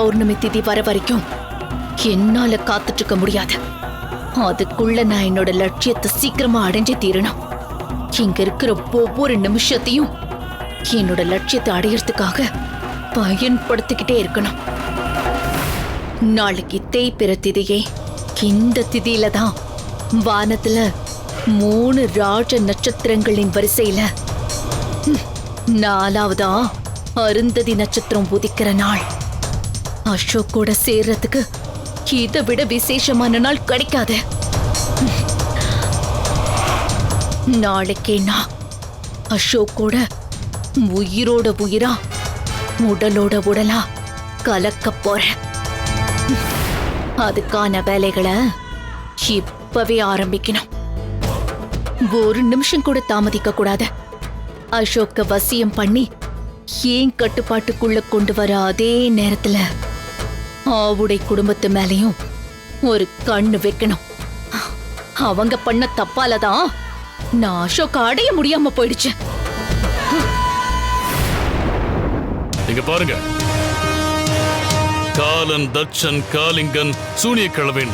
பௌர்ணமி திதி வர வரைக்கும் என்னால காத்துட்டு இருக்க முடியாது. அதுக்குள்ள நான் என்னோட லட்சியத்தை சீக்கிரமா அடைஞ்சே தீரணும். இங்க இருக்கிற ஒவ்வொரு நிமிஷத்தையும் என்னோட லட்சியத்தை அடையறதுக்காக பயன்படுத்திக்கிட்டே இருக்கணும். நாளைக்கு தேய்பிற திதியே. இந்த திதியில தான் வானத்துல 3 ராஜ நட்சத்திரங்களின் வரிசையில 4வதா அருந்ததி நட்சத்திரம் உதிக்கிற நாள். அசோக்கோட சேர்றதுக்கு இதை விட விசேஷமான நாள் கிடைக்காது. நாளைக்கே நான் அசோக்கோட உயிரோட உயிரா உடலோட உடலா கலக்க போறேன். அதுக்கான வேலைகளை இப்பவே ஆரம்பிக்கணும். ஒரு நிமிஷம் கூட தாமதிக்க கூடாது. அசோக்க வசியம் பண்ணி ஏன் கட்டுப்பாட்டுக்குள்ள கொண்டு வர அதே நேரத்துல ஆவுடை குடும்பத்து மேலையும் ஒரு கண்ணு வைக்கணும். அவங்க பண்ண தப்பாலதான் நான் அசோக்க அடைய முடியாம போயிடுச்சு. இங்க பாருங்க, காலன், தட்சன், காலிங்கன், சூனிய கிழவன்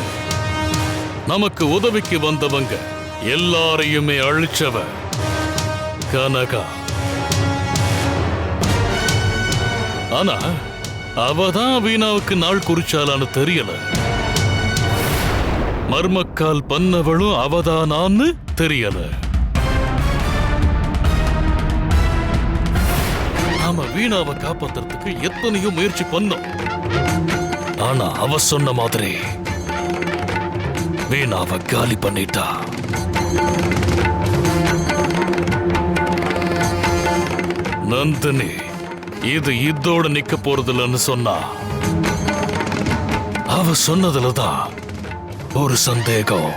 நமக்கு உதவிக்கு வந்தவங்க எல்லாரையுமே அழிச்சவ கனகா. ஆனா அவதான் வீணாவுக்கு நாள் குறிச்சாலான்னு தெரியல. மர்மக்கால் பண்ணவளும் அவதானான்னு தெரியல. நாம வீணாவை காப்பாத்துறதுக்கு எத்தனையோ முயற்சி பண்ணோம். ஆனா அவ சொன்ன மாதிரி வீணாவை காலி பண்ணிட்டா. நந்தினி இது இதோட நிக்க போறதில்லன்னு சொன்னா அவ சொன்னதுலதான் ஒரு சந்தேகம்.